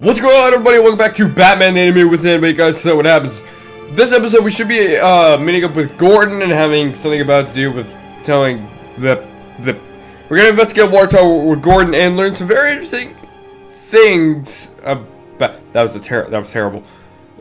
What's going on, everybody? Welcome back to Batman the Animated Within. But guys, so what happens? This episode, we should be meeting up with Gordon and having something about to do with telling the we're gonna investigate War Tower with Gordon and learn some very interesting things about that was terrible.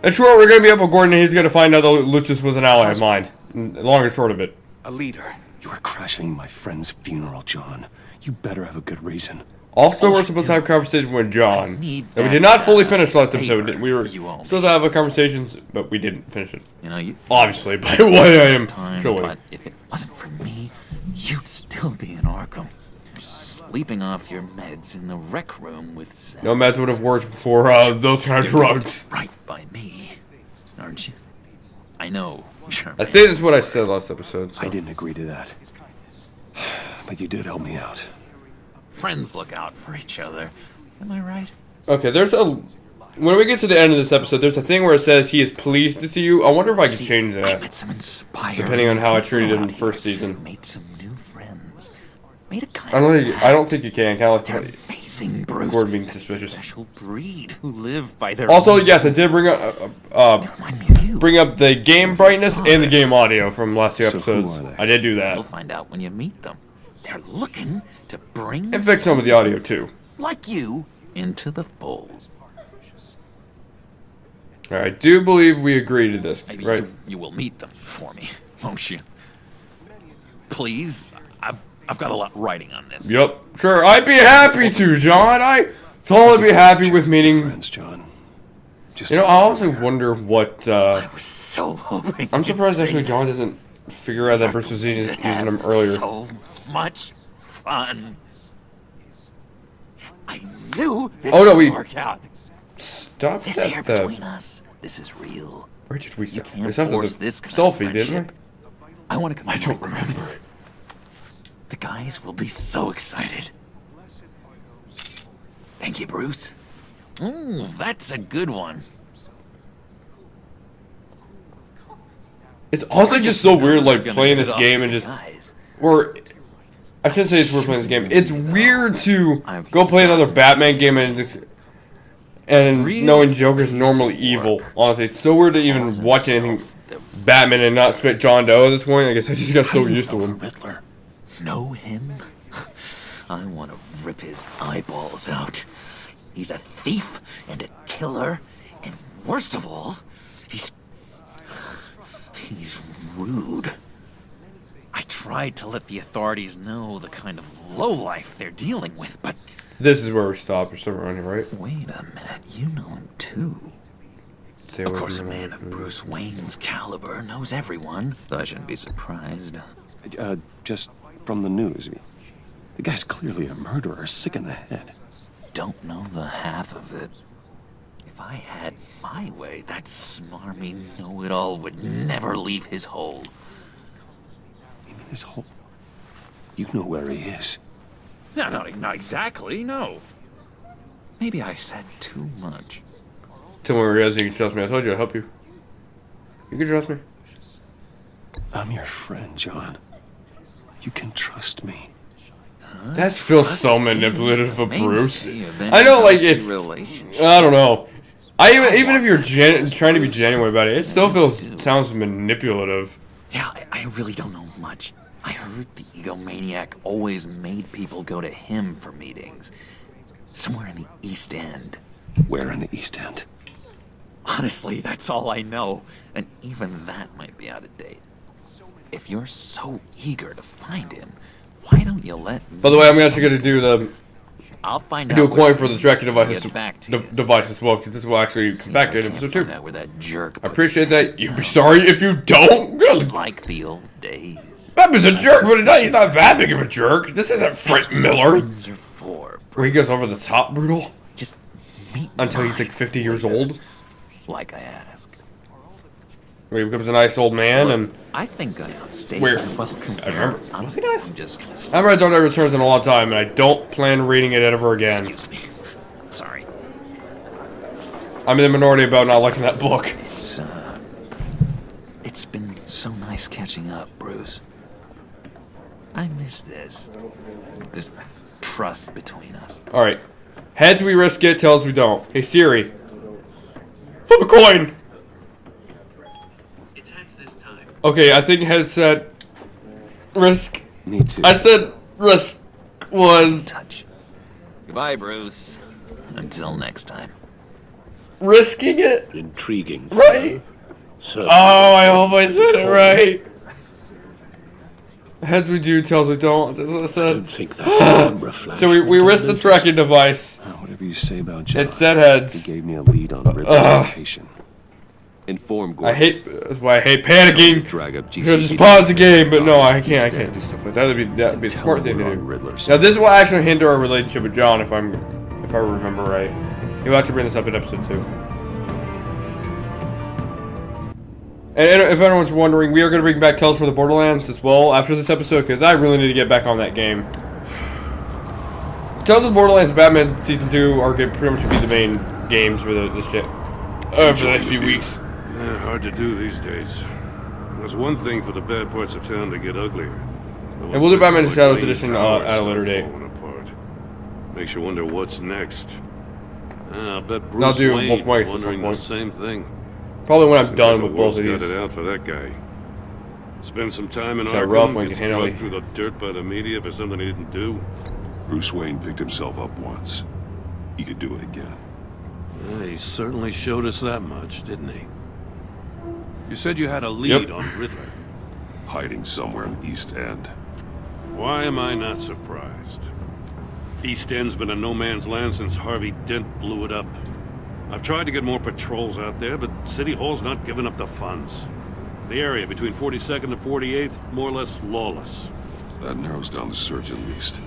In short, we're gonna be up with Gordon and he's gonna find out that Lucius was an ally of mine. Long and short of it. A leader. You are crashing my friend's funeral, John. You better have a good reason. Also, we're supposed to have a conversation with John. And we did not fully finish last episode. We were supposed to have a conversations, but we didn't finish it. You know, you obviously, by what I am showing. But if it wasn't for me, you'd still be in Arkham, sleeping off your meds in the rec room with Sam. No meds would have worked for those kind of drugs. Right by me, aren't you? I know. I think that's what I said last episode. So. I didn't agree to that, but you did help me out. Friends look out for each other. Am I right? Okay, there's a... When we get to the end of this episode, there's a thing where it says he is pleased to see you. I wonder if I could change that. I met some inspiring depending on how I treated him in the first season. Made some new friends. Made a kind I don't think you can. Kind of like amazing, Bruce. Gordon being suspicious. Special breed who live by their also, yes, I did bring up the game brightness and the game audio from last two episodes. I did do that. You'll find out when you meet them. They're looking to bring and fix some of the audio too, like you, into the fold. Alright, I do believe we agree to this, Maybe right? You will meet them for me, won't you? Please, I've got a lot writing on this. Yep, sure. I'd be happy to, John. I totally be happy with meeting friends, John. Just I also wonder what. I was so hoping. I'm surprised actually John doesn't figure out that Bruce was using them earlier. So much fun. I knew this would work out. Stop this here between us. This is real. Where did we stop? You can't force this kind of selfie, didn't we? I want to come. I don't remember. The guys will be so excited. Thank you, Bruce. Ooh, that's a good one. It's also just so weird, like, playing this game and just... Or... I shouldn't say it's weird playing this game. It's weird to go play another Batman game and knowing Joker's normally evil. Honestly, it's so weird to even watch anything Batman and not expect John Doe at this point. I guess I just got so used to him. Riddler. Know him? I want to rip his eyeballs out. He's a thief and a killer, and worst of all, he's rude. I tried to let the authorities know the kind of lowlife they're dealing with, but... This is where we stop. We're still running, right? Wait a minute. You know him, too. Of course, a man of Bruce Wayne's caliber knows everyone, so I shouldn't be surprised. Just from the news. The guy's clearly a murderer, sick in the head. Don't know the half of it. If I had my way, that smarmy know-it-all would never leave his hole. You mean his hole? You know where he is. No, not exactly, no. Maybe I said too much. Tell me where he is, you can trust me. I told you I'd help you. You can trust me. I'm your friend, John. You can trust me. That feels so manipulative of Bruce. I know, like, it's... I don't know. Even if you're trying to be genuine about it, it still sounds manipulative. Yeah, I really don't know much. I heard the egomaniac always made people go to him for meetings. Somewhere in the East End. Where in the East End? Honestly, that's all I know. And even that might be out of date. If you're so eager to find him, why don't you let me... By the way, I'm actually going to do the... I'll find do out a coin for the tracking device as well, because this will actually come back to episode 2. Where that jerk I appreciate that. You'd be sorry if you don't. Just like the old days. Batman's a jerk, but he's not that big of a jerk. This isn't Frank Miller. Where he goes over the top brutal. Just meet until he's like 50 years old. Like I asked. Where he becomes a nice old man. Look, and I think I outstayed where? my welcome. I remember. I'm Was he nice? I'm just gonna I haven't read Dark Knight Returns in a long time, and I don't plan reading it ever again. Excuse me. Sorry. I'm in the minority about not liking that book. It's been so nice catching up, Bruce. I miss this trust between us. Alright. Heads we risk it, tails we don't. Hey Siri. Flip a coin! It's heads this time. Okay, I think heads said risk. Me too. I said risk was Touch. Goodbye, Bruce. Until next time. risking it? Intriguing. Right? So, Oh, I hope I said it right. Heads we do, tails we don't. That's what I I said. don't think that camera flash. So we risked the tracking device. Whatever you say about John. It said He heads. gave me a lead on Riddler's location. Inform I Gordon. hate. That's why I hate panicking. Drag up I should GCPD. just pause the game, but no, I can't. I can't do stuff like that. That'd be a Tell smart him thing to we're do. on Riddler's Now this will actually hinder our relationship with John if I remember right. He'll actually bring this up in episode 2. And if everyone's wondering, we are going to bring back Tales from the Borderlands as well after this episode, because I really need to get back on that game. Tales of the Borderlands and Batman Season 2 are going to pretty much be the main games for this shit. For the next few weeks. Yeah, hard to do these days. There's one thing for the bad parts of town to get uglier. And we'll do Batman Shadows Edition at a later date. Apart. Makes you wonder what's next. I bet I'll Bruce do Wayne both ways was at some wondering the point. same thing. Probably when I'm Seems done like with the both world's of got these. it out for that guy. Spend some time in So Ralph Wayne Arkham, can gets handle dragged it. through the dirt by the media for something he didn't do. Bruce Wayne picked himself up once. He could do it again. He certainly showed us that much, didn't he? You said you had a lead on Riddler. Hiding somewhere in the East End. Why am I not surprised? East End's been a no man's land since Harvey Dent blew it up. I've tried to get more patrols out there, but City Hall's not giving up the funds. The area between 42nd and 48th, more or less lawless. That narrows down the search at least.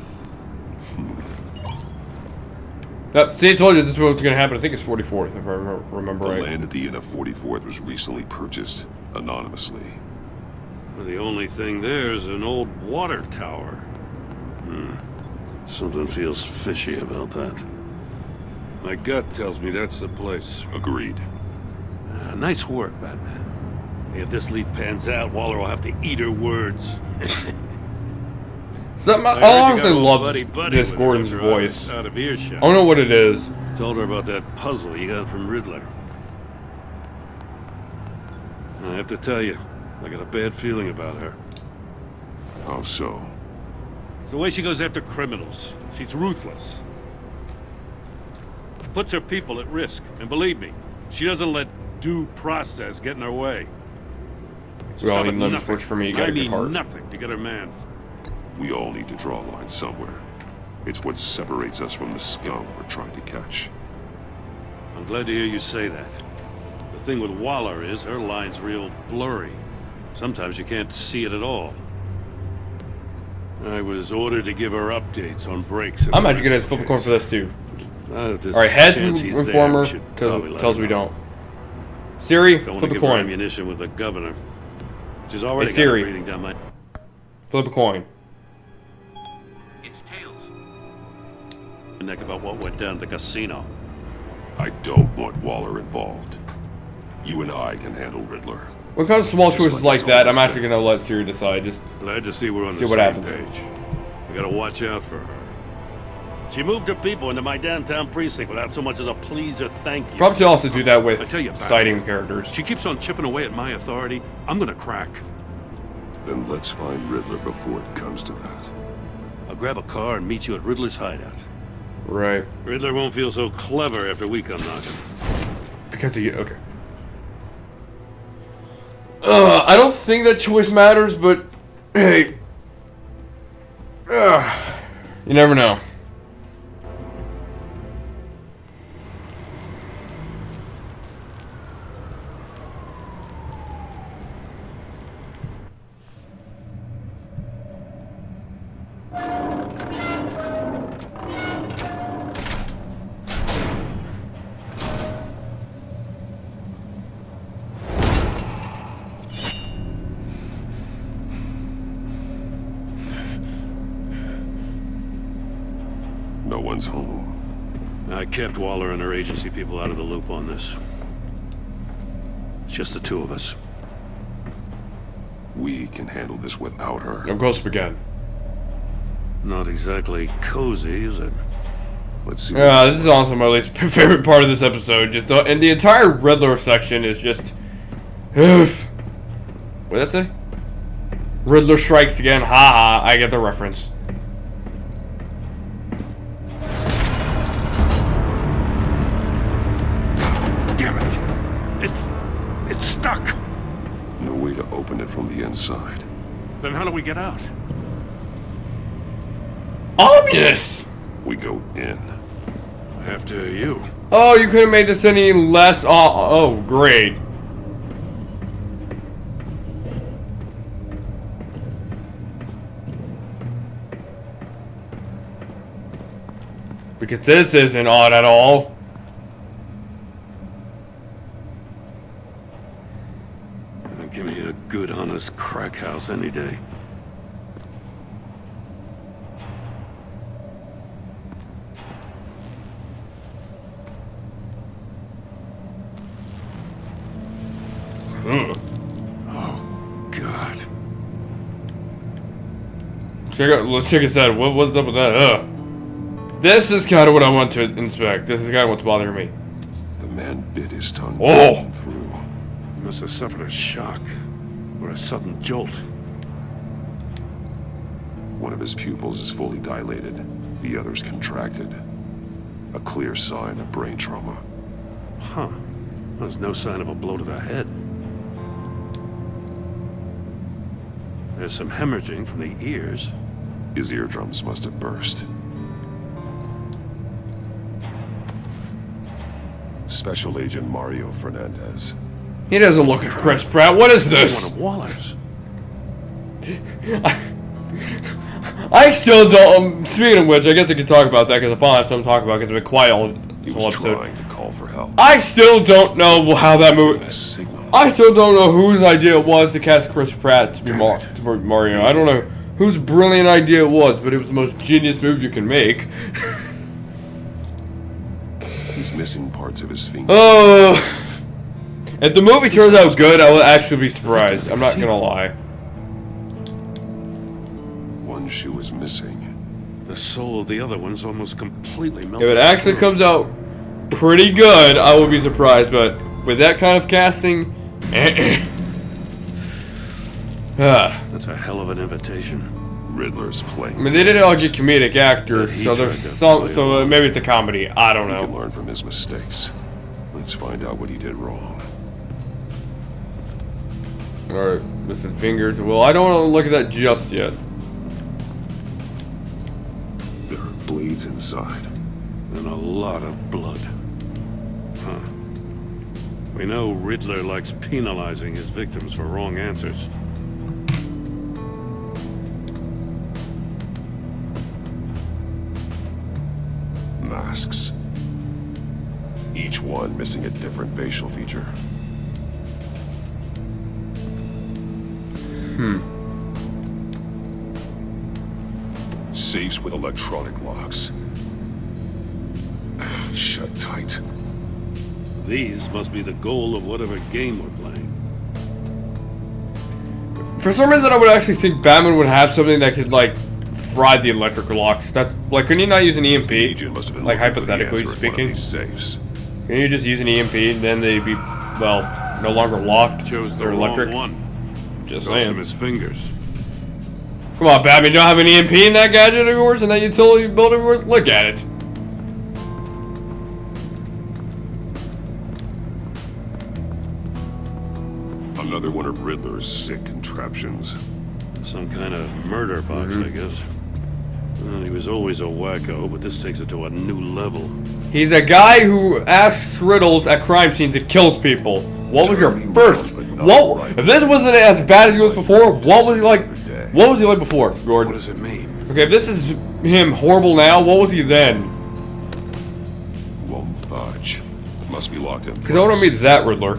Yep, see, I told you this is what's going to happen. I think it's 44th, if I remember The right. land at the end of 44th was recently purchased anonymously. The only thing there is an old water tower. Something feels fishy about that. My gut tells me that's the place. Agreed. Nice work, Batman. If this lead pans out, Waller will have to eat her words. So, I I heard you honestly got all love buddy-buddy this with Gordon's her after voice. Out of earshot. I don't know what it is. Told her about that puzzle you got from Riddler. I have to tell you, I got a bad feeling about her. How so? It's the way she goes after criminals. She's ruthless. Puts her people at risk. And believe me, she doesn't let due process get in her way. We all Stop need at lemon nothing. switch for me, you got I a good mean heart. nothing to get her man. We all need to draw a line somewhere. It's what separates us from the scum we're trying to catch. I'm glad to hear you say that. The thing with Waller is her line's real blurry. Sometimes you can't see it at all. I was ordered to give her updates on breaks. I'm actually going to flip a coin for this too. Alright, Alright, heads informer, tells we don't. Siri, Don't want flip to a give her coin. ammunition with the governor. She's already Hey, got her Siri. breathing down my... Flip a coin. It's tails. neck about what went down at the casino. I don't want Waller involved. You and I can handle Riddler. When it comes to small Just choices like like that, I'm it's always actually going to let Siri decide. Just Glad to see we're on See the what same happens. page. We gotta watch out for her. She moved her people into my downtown precinct without so much as a please or thank you. probably should also do that with I tell you, Batman, citing characters. She keeps on chipping away at my authority. I'm gonna crack. Then let's find Riddler before it comes to that. I'll grab a car and meet you at Riddler's hideout. Right. Riddler won't feel so clever after we come knocking. Because of you. Okay. I don't think that choice matters, but hey. You never know. No one's home. I kept Waller and her agency people out of the loop on this. It's just the two of us. We can handle this without her. I'm close again. Not exactly cozy, is it? Let's see. This is also my least favorite part of this episode. And the entire Riddler section is just. Oof. What did that say? Riddler strikes again. Haha. I get the reference. Damn it! It's stuck. No way to open it from the inside. Then how do we get out? Ominous! We go in. After you. Oh, you couldn't make this any less. Oh, great. Because this isn't odd at all. Give me a good, honest crack house any day. Ugh. Oh, God. Let's check his head. What's up with that? Ugh. This is kind of what I want to inspect. This is kind of what's bothering me. The man bit his tongue Oh. through. He must have suffered a shock or a sudden jolt. One of his pupils is fully dilated. The other's contracted. A clear sign of brain trauma. Huh. There's no sign of a blow to the head. There's some hemorrhaging from the ears. His eardrums must have burst. Special Agent Mario Fernandez. He doesn't look like Chris Pratt. What is It's this? one of Waller's. I still don't. Speaking of which, I guess I can talk about that because I finally have something to talk about because I've been quiet all He whole was episode. trying to call for help. I still don't know how that movie. A signal. I still don't know whose idea it was to cast Chris Pratt to be Mario. I don't know whose brilliant idea it was, but it was the most genius move you can make. He's missing parts of his finger. Oh, if the movie turns out good, I will actually be surprised. I'm not gonna lie. One shoe is missing. The soul of the other one's almost completely melted. If it actually comes out pretty good, I will be surprised. But with that kind of casting, That's a hell of an invitation. Riddler's playing. I mean, they didn't all get comedic actors, But he so there's tried to some. play So along. maybe it's a comedy. I don't He can know. learn from his mistakes. Let's find out what he did wrong. All right, missing fingers. Well, I don't want to look at that just yet. There are bleeds inside. And a lot of blood. Huh. We know Riddler likes penalizing his victims for wrong answers. Masks. Each one missing a different facial feature. Safes with electronic locks. Shut tight. These must be the goal of whatever game we're playing. For some reason, I would actually think Batman would have something that could like fry the electrical locks. That's like, couldn't you not use an EMP? The agent must have been Like looking for the hypothetically answer at one of speaking, these safes. can you just use an EMP and then they'd be, well, no longer locked? Chose the They're wrong electric. one. Just Goes from saying. his fingers. Come on, Batman, you don't have an EMP in that gadget of yours, in that utility building of yours? Look at it. Another one of Riddler's sick contraptions. Some kind of murder box, I guess. Well, he was always a wacko, but this takes it to a new level. He's a guy who asks riddles at crime scenes and kills people. What was your first? What? If this wasn't as bad as he was before, what was he like? What was he like before, What Gordon? does it mean? Okay, if this is him horrible now, what was he then? Won't budge. Must be locked in place. Because I want to meet that Riddler.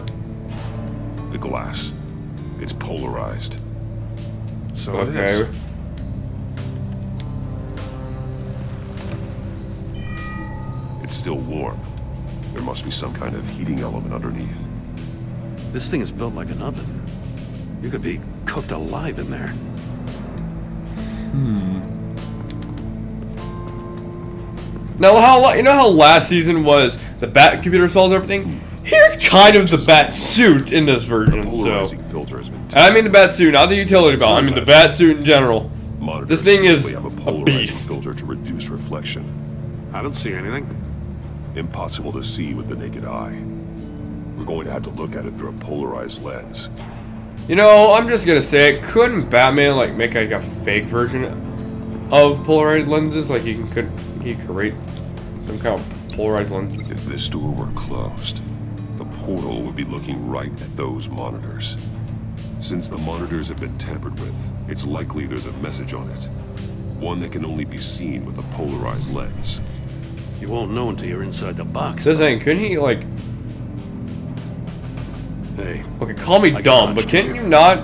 The glass. It's polarized. So it Okay. is. It's still warm. There must be some kind of heating element underneath. This thing is built like an oven. You could be cooked alive in there. Now, you know how last season was the bat computer solves everything? Here's kind of the bat suit in this version, so. Polarizing filter has been And I mean the bat suit, not the utility belt. I mean the bat suit in general. Monitors This thing is typically have a polarizing beast. filter to reduce reflection. I don't see anything. Impossible to see with the naked eye. We're going to have to look at it through a polarized lens. You know, I'm just gonna say it. Couldn't Batman like make like a fake version of polarized lenses? Like he create some kind of polarized lenses. If this door were closed, the portal would be looking right at those monitors. Since the monitors have been tampered with, it's likely there's a message on it. One that can only be seen with a polarized lens. You won't know until you're inside the box. This thing, couldn't he like? Hey, Okay, call me I dumb, got but you. can't you not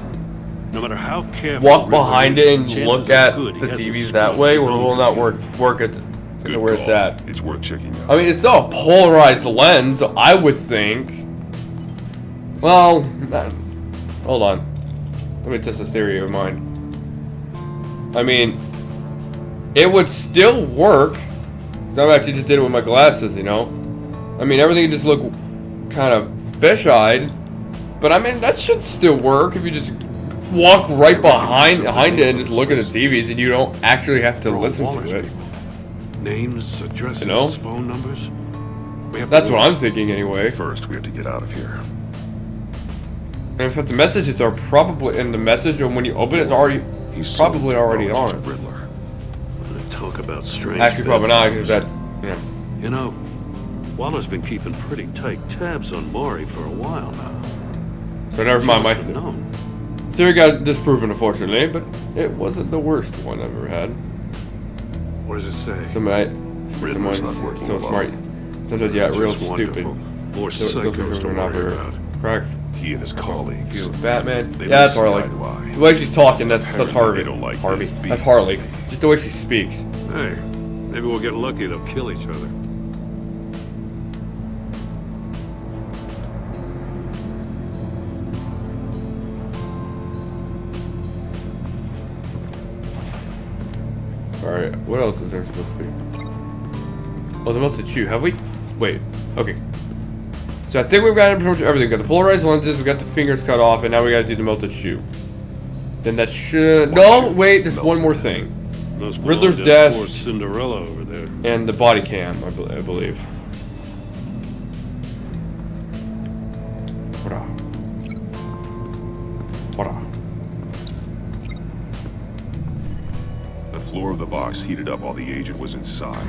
no matter how careful walk Riddler behind is, it and chances look are at good he the hasn't TVs that scrubbed way, his or own will not computer. work at Good where it's call. at? It's worth checking out. I mean, it's still a polarized lens, I would think. Well, hold on. Let me test this theory of mine. I mean, it would still work. So I actually just did it with my glasses, you know? I mean, everything just look kind of fish-eyed. But I mean, that should still work if you just walk right behind it and just look at the TVs and you don't actually have to They're all listen Waller's to it. people. Names, addresses, You know? phone numbers. We have to That's what look. I'm thinking anyway. First, we have to get out of here. And in fact, the messages are probably in the message, and when you open it, it's already He's probably already technology on. to Riddler. When they talk about strange. Actually, probably not, because bedfellows. that, you know. You know, Waller's been keeping pretty tight tabs on Maury for a while now. So never mind my Must have known. theory got disproven, unfortunately, but it wasn't the worst one I've ever had. What does it say? Somebody's Riddler's not working so alone. smart. Sometimes you got real Just stupid. wonderful. More Those psychos people to are not worry very about. correct. He and his colleagues. Feel Batman. They Yeah, that's live Harley. eye to eye. The way she's talking, that's Apparently Harvey. they don't like Harvey. this beat. That's Harley. Just the way she speaks. Hey, maybe we'll get lucky. They'll kill each other. Alright, what else is there supposed to be? Oh, the melted shoe. Have we? Wait. Okay. So I think we've got pretty much everything. We got the polarized lenses, we got the fingers cut off, and now we gotta do the melted shoe. Then that should... No, wait, there's one more thing. Those Riddler's belong to desk. Poor Cinderella over there. And the body cam, I believe. What-a. What-a. The floor of the box heated up while the agent was inside.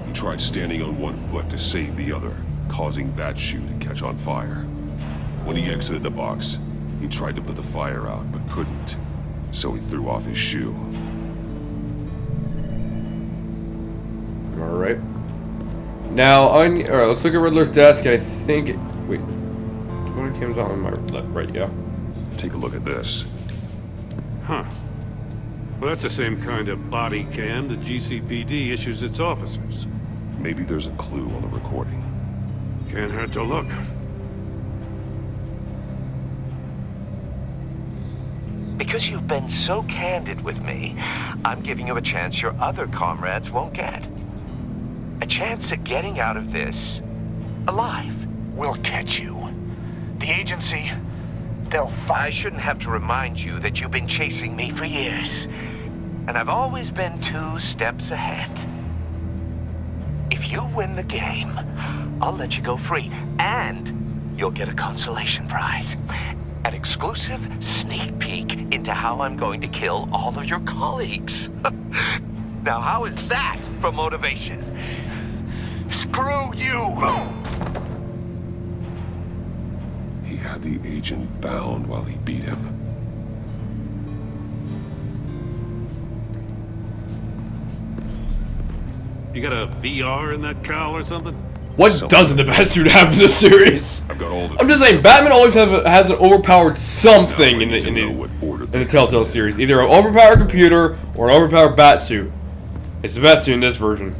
He tried standing on one foot to save the other, causing that shoe to catch on fire. When he exited the box, he tried to put the fire out, but couldn't. So he threw off his shoe. Alright. Now, alright, let's look at Riddler's desk. I think it... Wait. Body cam's on my left, right, yeah. Take a look at this. Huh. Well, that's the same kind of body cam the GCPD issues its officers. Maybe there's a clue on the recording. Can't hurt to look. Because you've been so candid with me, I'm giving you a chance your other comrades won't get. A chance at getting out of this alive. We'll catch you. The agency, they'll I shouldn't have to remind you that you've been chasing me for years. And I've always been 2 steps ahead. If you win the game, I'll let you go free. And you'll get a consolation prize. An exclusive sneak peek into how I'm going to kill all of your colleagues. Now, how is that for motivation? screw you! He had the agent bound while he beat him. You got a VR in that cowl or something? What doesn't the Batsuit have in this series? I've got all the... I'm just saying, Batman always has an overpowered something Now I in need to know the what order in they the Telltale come in. series. Either an overpowered computer or an overpowered Batsuit. It's the Batsuit in this version.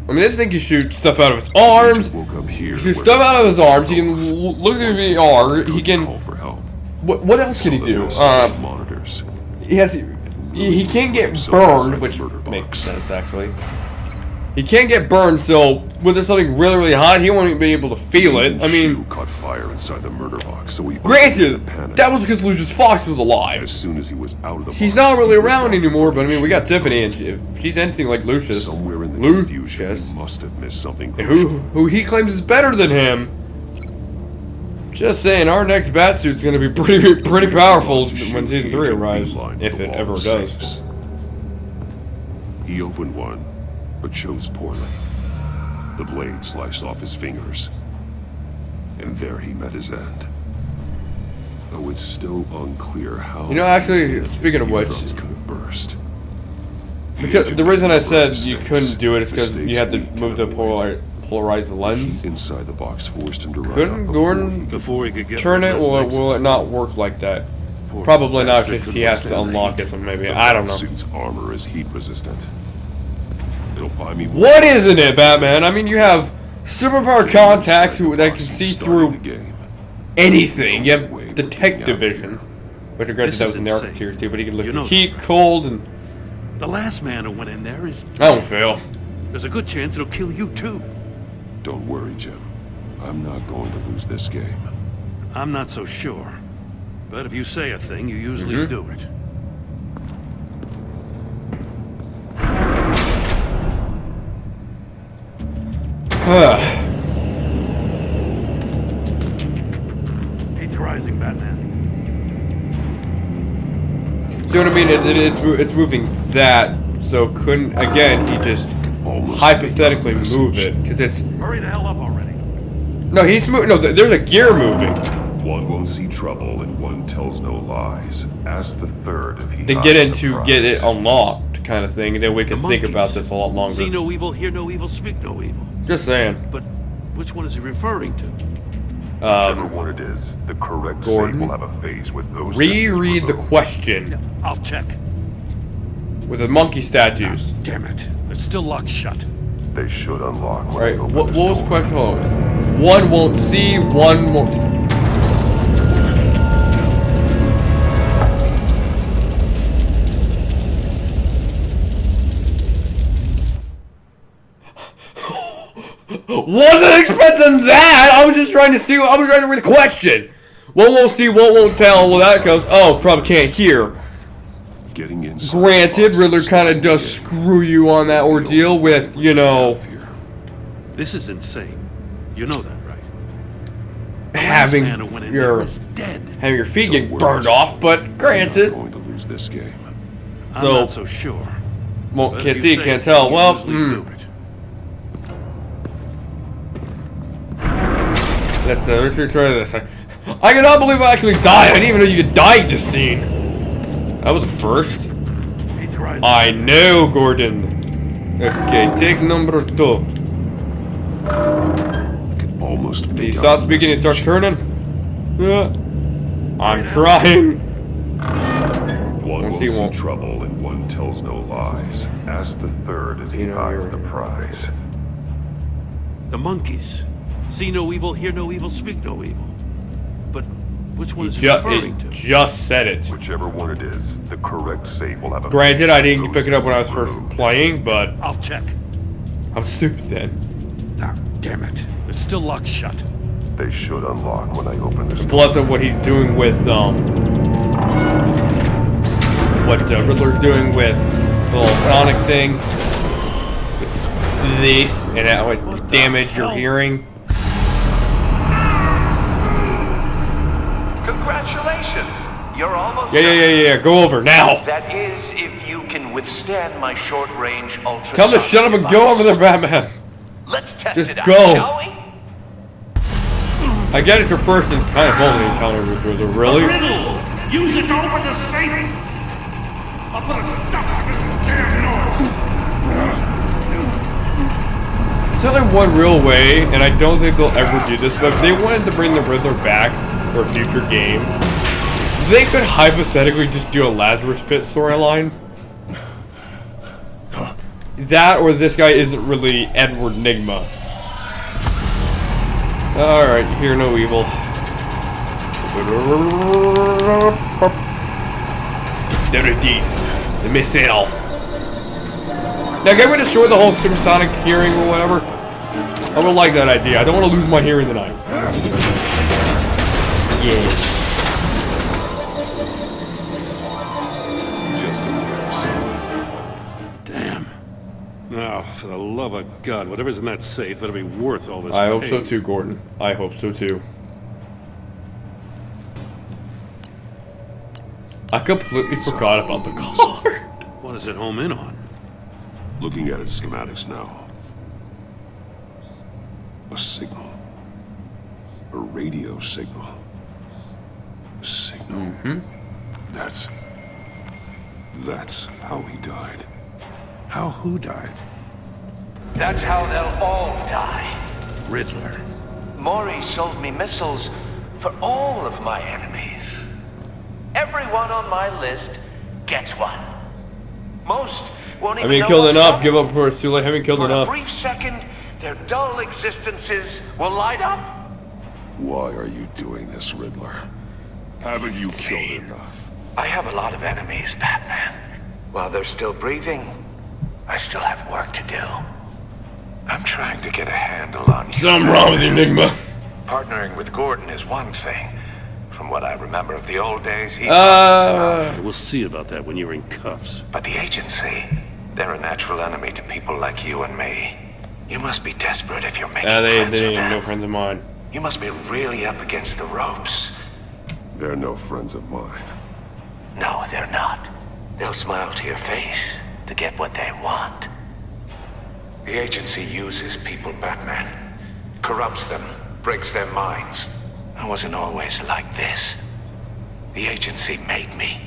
I mean, this thing can shoot stuff out of its arms. Agent woke up here. Shoot where stuff the- out of his arms. He can look through Once he VR. He couldn't can. call for help. What else So can he the do? message on monitors. He has. he can't get himself burned, inside which the murder makes box. sense actually. He can't get burned, so when there's something really, really hot, he won't even be able to feel it. Agent I mean, Shu caught fire inside the murder box, so he granted, opened in a panic. that was because Lucius Fox was alive. As soon as he was out of the He's box, not really he ripped around off the anymore, but I mean, we got burning sheet. Tiffany, and if she's anything like Lucius, Somewhere in the confusion, Lucius, he must have missed something and crucial. who he claims is better than him. Just saying, our next Batsuit's gonna be pretty powerful Lost a when shoot season 3 agent arrives, beeline if for it all ever the does. safes. He opened one, but chose poorly. The blade sliced off his fingers, and there he met his end. Though it's still unclear how. You know, actually, his speaking of which, eardrums could have burst. because the reason I said you Stakes. couldn't do it is The because you stakes had to we move the can avoid. polarized The lens. heat inside the box forced him to run Couldn't out Gordon Before he could get turn it, Riddler's or next- will it not work like that? Poor Probably not, bastard because he couldn't has to withstand the unlock heat. it, so maybe. The I don't know. suit's armor is heat resistant. It'll buy me. What isn't it, Batman? I mean, you have superpower contacts that can see through anything. You have detective vision, which I This that is was in the Arkham insane. series too, but he can look You at know heat, that, right? cold, and The last man who went in there is. I don't fail. There's a good chance it'll kill you too. Don't worry, Jim. I'm not going to lose this game. I'm not so sure. But if you say a thing, you usually Mm-hmm. do it. Heat's rising, Batman. See what I mean? It's moving that, so couldn't, again, he just Almost hypothetically make out a move message. it, because it's, Hurry the hell up already. no, he's moving, no, there's a gear moving. One won't see trouble and one tells no lies. Ask the third if he To hides get the into, prize. get it unlocked, kind of thing, and then we can think about monkeys. this a lot longer. See no evil, hear no evil, speak no evil. Just saying. But which one is he referring to? Whichever one it is, the correct Gordon, save will have a phase with those. reread the sensors question I'll check. with the monkey statues. Damn it. They're still locked shut. removed. They should unlock. When Alright, I open what this was the door. question? Hold on. One won't see, one won't. Wasn't expecting that! I was just trying to see, I was trying to read the question! One won't see, one won't tell. Well, that goes, oh, probably can't hear. Getting inside Granted, the box Riddler is kind of slowing does in. screw you on that ordeal with, you know, Here. This is insane. You know that, right? The having last man who went in your there is dead. having your feet Don't get worry, burned Jim. off, but I'm not granted, going to lose this game. I'm So- not so sure. well, But can't if see, you say can't a tell. thing, you Well, usually do it. let's retry this. I cannot believe I actually died. I didn't even know you could die in this scene. That was a first. Heat's rising. I know, Gordon. Okay, take number 2. I can almost He make out stops the speaking and starts message. turning. I'm trying. One Won't won't see, see won't. trouble and one tells no lies. Ask the third if he You know, hides you're- the prize. The monkeys. See no evil, hear no evil, speak no evil. But which one is he referring to? Just said it. Whichever one it is, the correct save will have a. Granted, I didn't Those pick it up when I was sensors first removed. playing, but I'll check. I'm stupid then. Ah, damn it. They're still locked shut. They should unlock when I open this door. Plus of what he's doing with, what Riddler's doing with the little sonic thing. With this, and that would What the damage your hell? hearing. Congratulations! You're almost Yeah, go over, now! That is, if you can withstand my short-range ultrasonic Tell him to shut up and go over there, Batman! Let's test Just it out, go. shall we? I get it's your first and kind of only encounter with Riddler, really? Riddle! Use it to open the safe! I'll put a stop to this damn noise! There's only one real way, and I don't think they'll ever do this, but if they wanted to bring the Riddler back for a future game, they could hypothetically just do a Lazarus Pit storyline. That, or this guy isn't really Edward Nygma. Alright, hear no evil. There it is. The missile. Now, can we destroy the whole supersonic hearing or whatever? I would like that idea. I don't want to lose my hearing tonight. Yeah. Just in case. Damn. Now, for the love of God, whatever's in that safe better be worth all this I hope so pain. too, Gordon. I hope so too. I completely forgot about the car. What does it home in on? Looking at its schematics now. A signal. A radio signal. A signal. Mm-hmm. That's how he died. How who died? That's how they'll all die. Riddler. Maury sold me missiles for all of my enemies. Everyone on my list gets one. Most won't I even mean, know killed what's enough. up. Give up before it's too late. Haven't killed For enough. a brief second, their dull existences will light up. Why are you doing this, Riddler? Haven't you killed enough? I have a lot of enemies, Batman. While they're still breathing, I still have work to do. I'm trying to get a handle on you. Something wrong with Enigma. Partnering with Gordon is one thing. From what I remember of the old days, he's We'll see about that when you're in cuffs. But the agency, they're a natural enemy to people like you and me. You must be desperate if you're making friends They with ain't them. no friends of mine. You must be really up against the ropes. They're no friends of mine. No, they're not. They'll smile to your face to get what they want. The agency uses people, Batman. Corrupts them, breaks their minds. I wasn't always like this. The agency made me.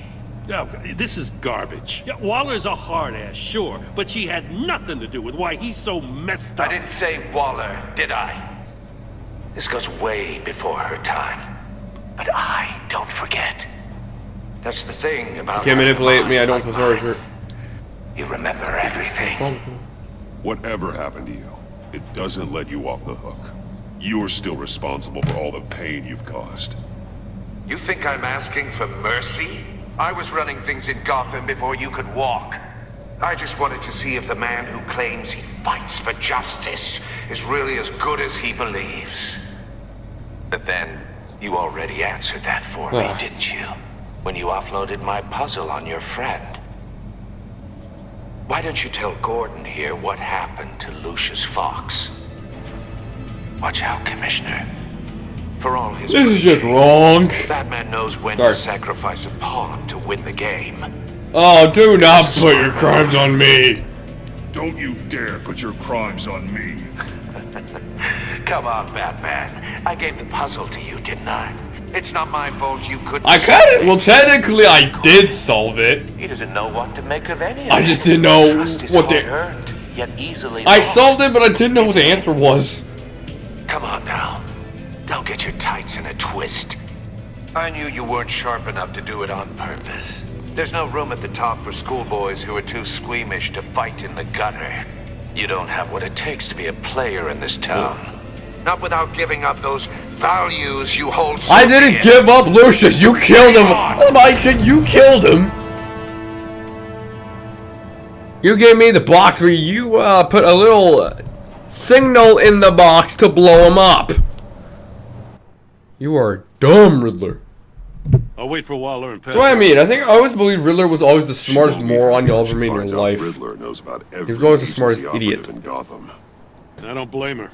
Oh, this is garbage. Yeah, Waller's a hard ass, sure, but she had nothing to do with why he's so messed up. I didn't say Waller, did I? This goes way before her time. But I don't forget. That's the thing about... You can't manipulate me. I don't feel sorry for it. You remember everything. Whatever happened to you, it doesn't let you off the hook. You're still responsible for all the pain you've caused. You think I'm asking for mercy? I was running things in Gotham before you could walk. I just wanted to see if the man who claims he fights for justice is really as good as he believes. But then, you already answered that for me, didn't you? When you offloaded my puzzle on your friend. Why don't you tell Gordon here what happened to Lucius Fox? Watch out, Commissioner. For all his... This is just wrong. Batman knows when Sorry. to sacrifice a pawn to win the game. Oh, do not put your crimes on me. Don't you dare put your crimes on me. Come on, Batman. I gave the puzzle to you, didn't I? It's not my fault you couldn't... I kinda... Well, technically, I did solve it. He doesn't know what to make of any of I it. just didn't know Trust is what the... hard-earned, yet easily I lost. solved it, but I didn't know what the answer was. Come on now. Don't get your tights in a twist. I knew you weren't sharp enough to do it on purpose. There's no room at the top for schoolboys who are too squeamish to fight in the gutter. You don't have what it takes to be a player in this town. Not without giving up those values you hold so I didn't dear. give up Lucius. You killed him. Oh, Mike said you killed him. You gave me the box where you put a little signal in the box to blow him up. You are dumb, Riddler. I'll wait for Waller and That's what I mean. I think I always believed Riddler was always the smartest moron you'll ever meet in Finds your out life. Riddler knows about every He was always the agency smartest operative idiot. in Gotham. I don't blame her.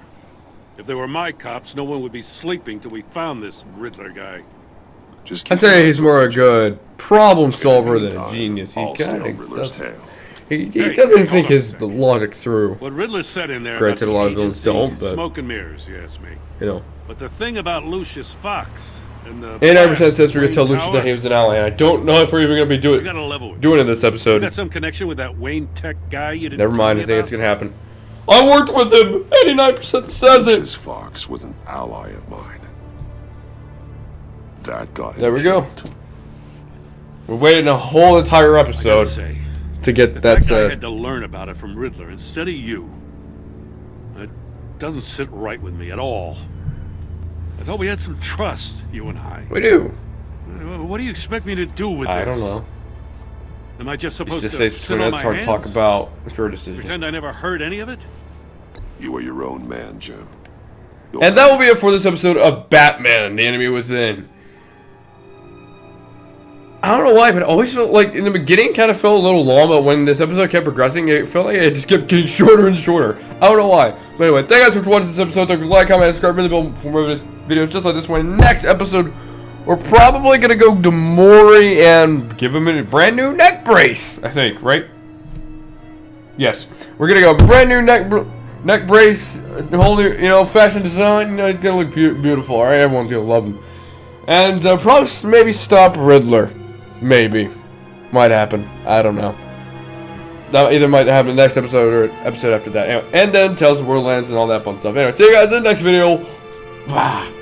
If they were my cops, no one would be sleeping till we found this Riddler guy. Just I'd keep your say eyes he's more a open. good problem solver In the than a meantime, genius. He I'll stay kind on of Riddler's doesn't. tail. He Hey, doesn't hold think on a his second. logic through. What Riddler said in there Granted, about a lot the of villains agency don't, is but- smoke and mirrors, you ask me. You know. But the thing about Lucius Fox and the 89% blast says we're gonna tell Wayne Lucius Tower, that he was an ally. And I don't know if we're even gonna be we gotta level with doing it this You episode. got some connection with that Wayne Tech guy you didn't Never tell mind. me I think it's about? gonna happen. I worked with him. 89% says it. Lucius Fox was an ally of mine. That got him There we go. killed. We're waiting a whole entire I gotta episode say, to get if that that guy said. had to learn about it from Riddler instead of you, that doesn't sit right with me at all. I thought we had some trust, you and I. We do. What do you expect me to do with I this? don't know. Am I just supposed Just to say sit twin. on That's my hard to talk hands? about. It's your decision. Pretend I never heard any of it? You are your own man, Jim. Go And that will be it for this episode of Batman: The Enemy Within. I don't know why, but I always felt like in the beginning kind of felt a little long, but when this episode kept progressing, it felt like it just kept getting shorter and shorter. I don't know why. But anyway, thank you guys for watching this episode. Don't forget to like, comment, and subscribe, ring the bell for more videos just like this one. Next episode, we're probably going to go to Maury and give him a brand new neck brace, I think, right? Yes. We're going to go brand new neck brace, whole new, fashion design. He's going to look beautiful, alright? Everyone's going to love him. And probably maybe stop Riddler. Maybe. Might happen. I don't know. That either might happen in the next episode or episode after that. Anyway, and then Tales of Borderlands and all that fun stuff. Anyway, see you guys in the next video. Bye.